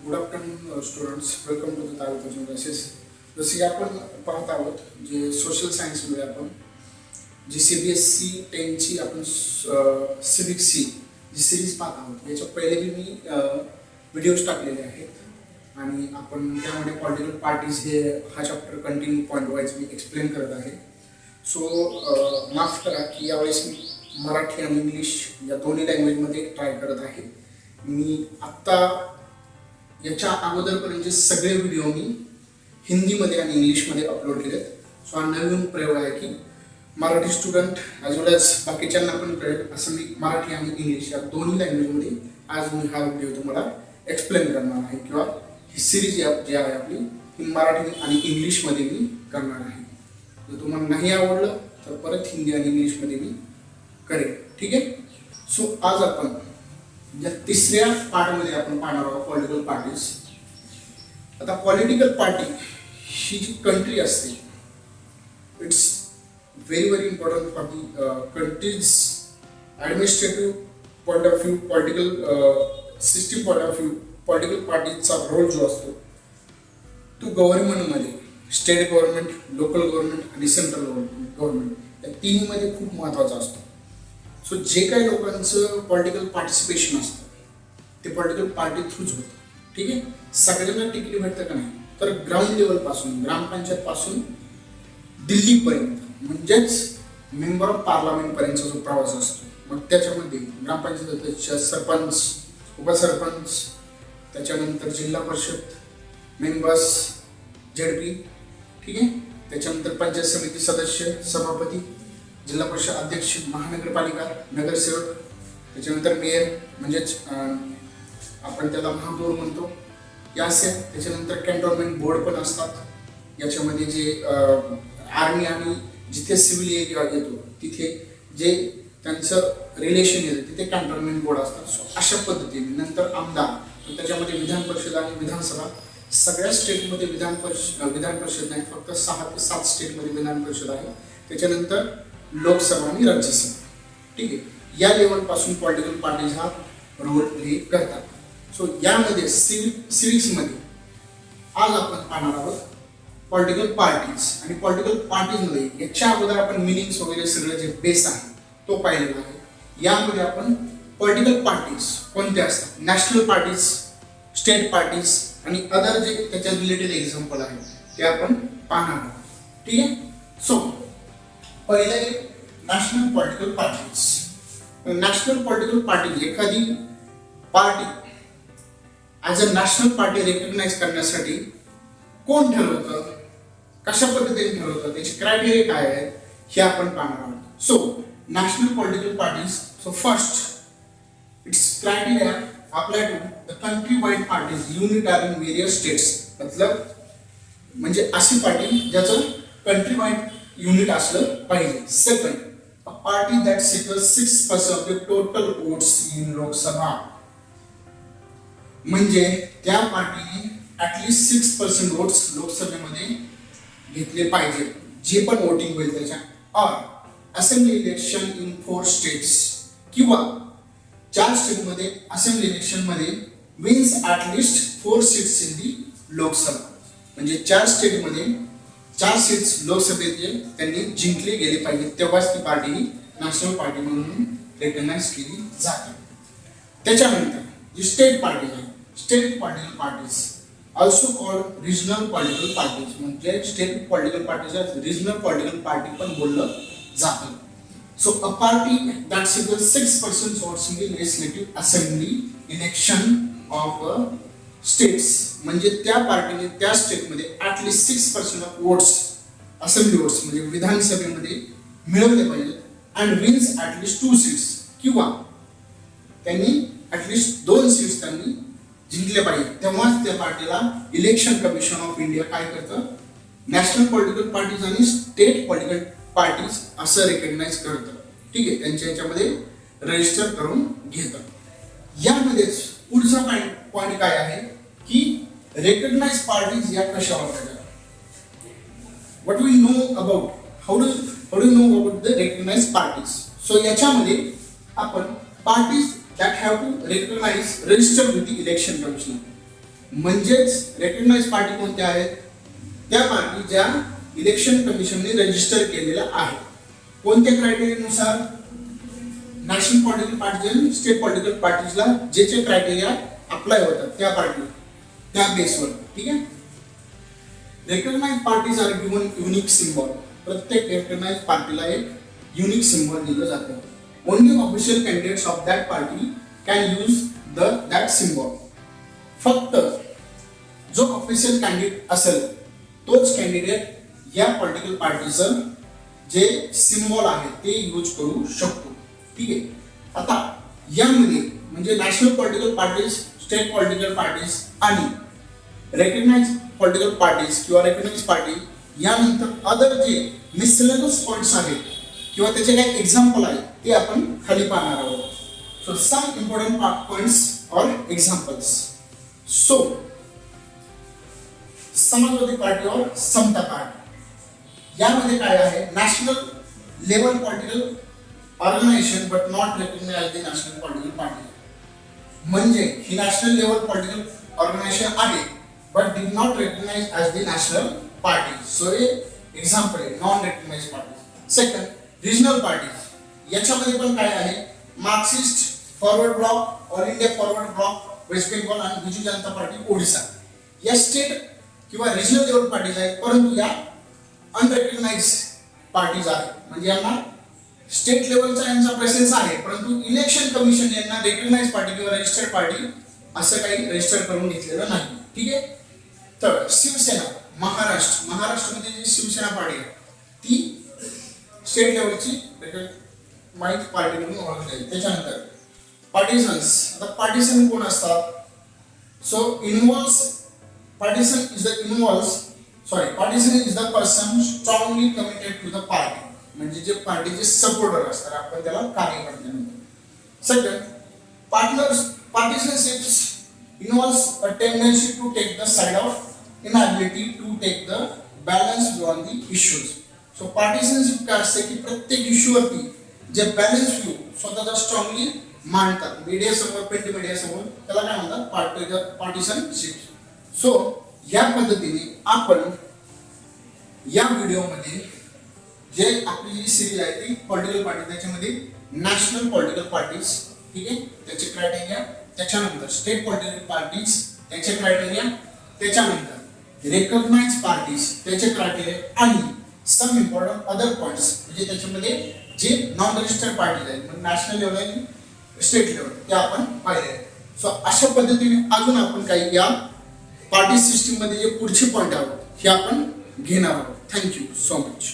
Good afternoon students, welcome to the taluka classes. जसे की आपण पाहत आहोत जे सोशल सायन्समध्ये आपण जी CBSE 10ची आपण सिविक्सची जी सिरीज पाहत आहोत. याच्या पहिले बी मी व्हिडिओज टाकलेले आहेत आणि आपण त्यामध्ये पॉलिटिकल पार्टीज हे हा चॅप्टर कंटिन्यू पॉईंट वाईज मी एक्सप्लेन करत आहे. सो माफ करा की यावेळेस मी मराठी आणि इंग्लिश या दोन्ही लँग्वेजमध्ये ट्राय करत आहे. मी आत्ता याच्या अगोदरपर्यंतचे सगळे व्हिडिओ मी हिंदीमध्ये आणि इंग्लिशमध्ये अपलोड केलेत. सो हा नवीन प्रयोग आहे की मराठी स्टुडंट ॲज वेल ॲज बाकीच्यांना पण कळेल असं मी मराठी आणि इंग्लिश या दोन्ही लँग्वेजमध्ये आज मी हा व्हिडिओ तुम्हाला एक्सप्लेन करणार आहे किंवा ही सिरीज जी आहे आपली ही मराठी आणि इंग्लिशमध्ये मी करणार आहे. जर तुम्हाला नाही आवडलं तर परत हिंदी आणि इंग्लिशमध्ये मी करेन. ठीक आहे. सो आज आपण या तिसऱ्या पार्टमध्ये आपण पाहणार आहोत पॉलिटिकल पार्टीज. आता पॉलिटिकल पार्टी ही जी कंट्री असते it's very important for the countries administrative point of view, political system point of view. Political पार्टीचा रोल जो असतो तो गव्हर्नमेंटमध्ये स्टेट गव्हर्नमेंट, लोकल गव्हर्नमेंट आणि सेंट्रल गव्हर्नमेंट या तिन्हीमध्ये खूप महत्त्वाचा असतो. सो जे काही लोकांचं पॉलिटिकल पार्टिसिपेशन असतं ते पॉलिटिकल पार्टी थ्रूच होतं. ठीक आहे. सगळ्यांना तिकीट भेटतं का नाही, तर ग्राउंड लेवलपासून ग्रामपंचायतपासून दिल्लीपर्यंत म्हणजेच मेंबर ऑफ पार्लमेंटपर्यंतचा जो प्रवास असतो, मग त्याच्यामध्ये ग्रामपंचायत सरपंच, उपसरपंच, त्याच्यानंतर जिल्हा परिषद मेंबर्स, ZP, ठीक आहे, त्याच्यानंतर पंचायत समिती सदस्य, सभापती, जिल्हा परिषद अध्यक्ष, महानगरपालिका नगरसेवक, त्याच्यानंतर मेयर म्हणजेच आपण त्याला महापौर म्हणतो या असे. त्याच्यानंतर कॅन्टोन्मेंट बोर्ड पण असतात. याच्यामध्ये जे आर्मी आणि जिथे सिव्हिल एरिया येतो तिथे जे त्यांचं रिलेशन येतं तिथे कॅन्टोन्मेंट बोर्ड असतात. सो अशा पद्धतीने नंतर आमदार, त्याच्यामध्ये विधान परिषद आणि विधानसभा. सगळ्या स्टेटमध्ये विधान परिषद नाही, फक्त 6 ते 7 स्टेटमध्ये विधान परिषद आहे. त्याच्यानंतर लोकसभा आणि राज्यसभा. ठीक आहे. या लेवलपासून पॉलिटिकल पार्टीज हा रोल प्ले करतात. सो यामध्ये सिरीजमध्ये आज आपण पाहणार आहोत पॉलिटिकल पार्टीज. आणि पॉलिटिकल पार्टीजमध्ये याच्या अगोदर आपण मिनिंग्स वगैरे सगळं जे बेस आहे तो पाहिलेला आहे. यामध्ये आपण पॉलिटिकल पार्टीज कोणत्या असतात, नॅशनल पार्टीज, स्टेट पार्टीज आणि अदर जे त्याच्या रिलेटेड एक्झाम्पल आहे ते आपण पाहणार आहोत. ठीक आहे. सो पहिले national political parties. National political party एखादी party as a national party recognize करण्यासाठी कोण ठरवतं, कशा पद्धतीने ठरवतं, त्याचे क्रायटेरिया काय आहेत हे आपण पाहणार आहोत. So national political parties. So first its criteria apply to the country wide parties unit are in various states. मतलब म्हणजे अशी पार्टी ज्याचं कंट्री वाइड युनिट असलं पाहिजे. Second, a party that secures 6% of the total votes in Lok Sabha. म्हणजे त्या पार्टीने at least 6% votes लोकसभेमध्ये घेतले पाहिजे, जे पण वोटिंग होईल त्याच्या. और असेंब्ली इलेक्शन इन 4 स्टेट्स किंवा 4 स्टेटमध्ये assembly इलेक्शनमध्ये wins at least 4 seats in दी लोकसभा. म्हणजे 4 स्टेटमध्ये 4 सीट्स लोकसभेचे त्यांनी जिंकले गेले पाहिजे, तेव्हाच ती पार्टी नॅशनल पार्टी म्हणून रेकग्नाइज केली जाते. त्याच्यानंतर जी स्टेट पार्टी आहे, state political parties also called regional political parties. म्हणजे state political parties regional political party पण बोललं जातं. So a party that secures 6% votes in the legislative assembly election of states. म्हणजे त्या पार्टीने त्या स्टेटमध्ये at least 6% of votes, assembly votes म्हणजे विधानसभेमध्ये मिळवले पाहिजेत. अँड विन्स ॲटलिस्ट 2 सीट्स किंवा त्यांनी ॲटलिस्ट 2 सीट्स त्यांनी जिंकले पाहिजे, तेव्हाच त्या पार्टीला इलेक्शन कमिशन ऑफ इंडिया काय करतं, नॅशनल पॉलिटिकल पार्टीज आणि स्टेट पॉलिटिकल पार्टीज असं रेकग्नाइज करतं. ठीक आहे. त्यांच्या याच्यामध्ये रजिस्टर करून घेतं. यामध्येच पुढचा पॉईंट काय आहे की रेकग्नाइज पार्टीज या कशा वापरतात. What we know about how do know about the recognise parties. So याच्यामध्ये आपण parties that have to recognize register with the election commission. म्हणजेच रेकग्नाइज पार्टी कोणत्या आहेत? त्या पार्टी ज्या इलेक्शन कमिशनने रजिस्टर केलेल्या आहेत. कोणत्या क्रायटेरियानुसार? नॅशनल पॉलिटिकल पार्टी आणि स्टेट पॉलिटिकल पार्टीजला जे क्रायटेरिया अप्लाय होतात त्या पार्टी त्या बेसवर. ठीक आहे. Recognise parties are given unique symbol. प्रत्येक रेकग्नाइज पार्टीला एक युनिक सिम्बॉल दिलं जातं. Only official candidates of that party can use that symbol. फक्त जो ऑफिशियल कॅन्डिडेट असेल तोच कॅन्डिडेट या पॉलिटिकल पार्टीचं जे सिम्बॉल आहे ते यूज करू शकतो. ठीक आहे. आता यामध्ये म्हणजे national political parties, state political parties आणि रेकग्नाइज पॉलिटिकल पार्टीज किंवा रेकग्नाइज पार्टी यानंतर अदर जे मिसलेनियस पॉइंट्स आहेत किंवा त्याचे काही एक्झाम्पल आहेत ते आपण खाली पाहणार आहोत. सो सम इम्पॉर्टंट पॉइंट्स और एक्झाम्पल्स. सो समाजवादी पार्टी और समता पार्टी यामध्ये काय आहे? National level political organisation but not recognise the national political party. म्हणजे ही नॅशनल लेवल पॉलिटिकल ऑर्गनायझेशन आहे but did not recognise as the national party. So हे example आहे non recognise party. Second, regional party. याच्यामध्ये पण काय आहे? Marxist Forward Bloc, All India Forward Bloc, West Bengal आणि बिजू जनता पार्टी ओडिसा या स्टेट किंवा रिजनल लेवल पार्टीज आहेत, परंतु या अनरेकग्नाइज पार्टीज आहेत. म्हणजे यांना स्टेट लेवलचा यांचा प्रेसेन्स आहे परंतु इलेक्शन कमिशन यांना रेकग्नाइज पार्टी किंवा रजिस्टर्ड पार्टी असं काही रजिस्टर करून घेतलेलं नाही. ठीक आहे. तर शिवसेना महाराष्ट्रामध्ये जी शिवसेना पार्टी आहे ती स्टेट लेवलची रेकग्नाइज पार्टी म्हणून ओळखली जाते. त्याच्यानंतर पार्टिसन्स. आता पार्टिसन कोण असतात? So partisan is the person strongly committed to the party. म्हणजे जे पार्टीचे सपोर्टर असतात आपण त्याला कार्यकर्ते म्हणतो. Second, partisans involves a tendency to take the side of inability to take the balance on the issues. So partisanship काय असते की प्रत्येक इश्यू वरती जे बॅलन्स व्ह्यू स्वतःचा स्ट्रॉंगली मांडतात मीडिया समोर, प्रिंट मीडिया समोर, त्याला काय म्हणतात? पार्टिसनशिप. सो या पद्धतीने आपण या व्हिडिओमध्ये जे आपली जी सिरीज आहे ती पॉलिटिकल पार्टी त्याच्यामध्ये नॅशनल पॉलिटिकल पार्टीज, ठीक आहे, त्याचे क्रायटेरिया, त्याच्यानंतर स्टेट पॉलिटिकल पार्टीज त्याचे क्रायटेरिया, त्याच्यानंतर रेकग्नाइज पार्टीज त्याचे क्रायटेरिया आणि सम इम्पॉर्टंट अदर पॉइंट्स म्हणजे त्याच्यामध्ये जे नॉन रजिस्टर्ड पार्टीज आहेत म्हणजे नॅशनल लेवल आणि स्टेट लेवल ते आपण पाहिले. सो अशा पद्धतीने अजून आपण काही या पार्टी सिस्टीम मध्ये जे पुढचे पॉइंट आहेत हे आपण घेणार आहोत. Thank you so much.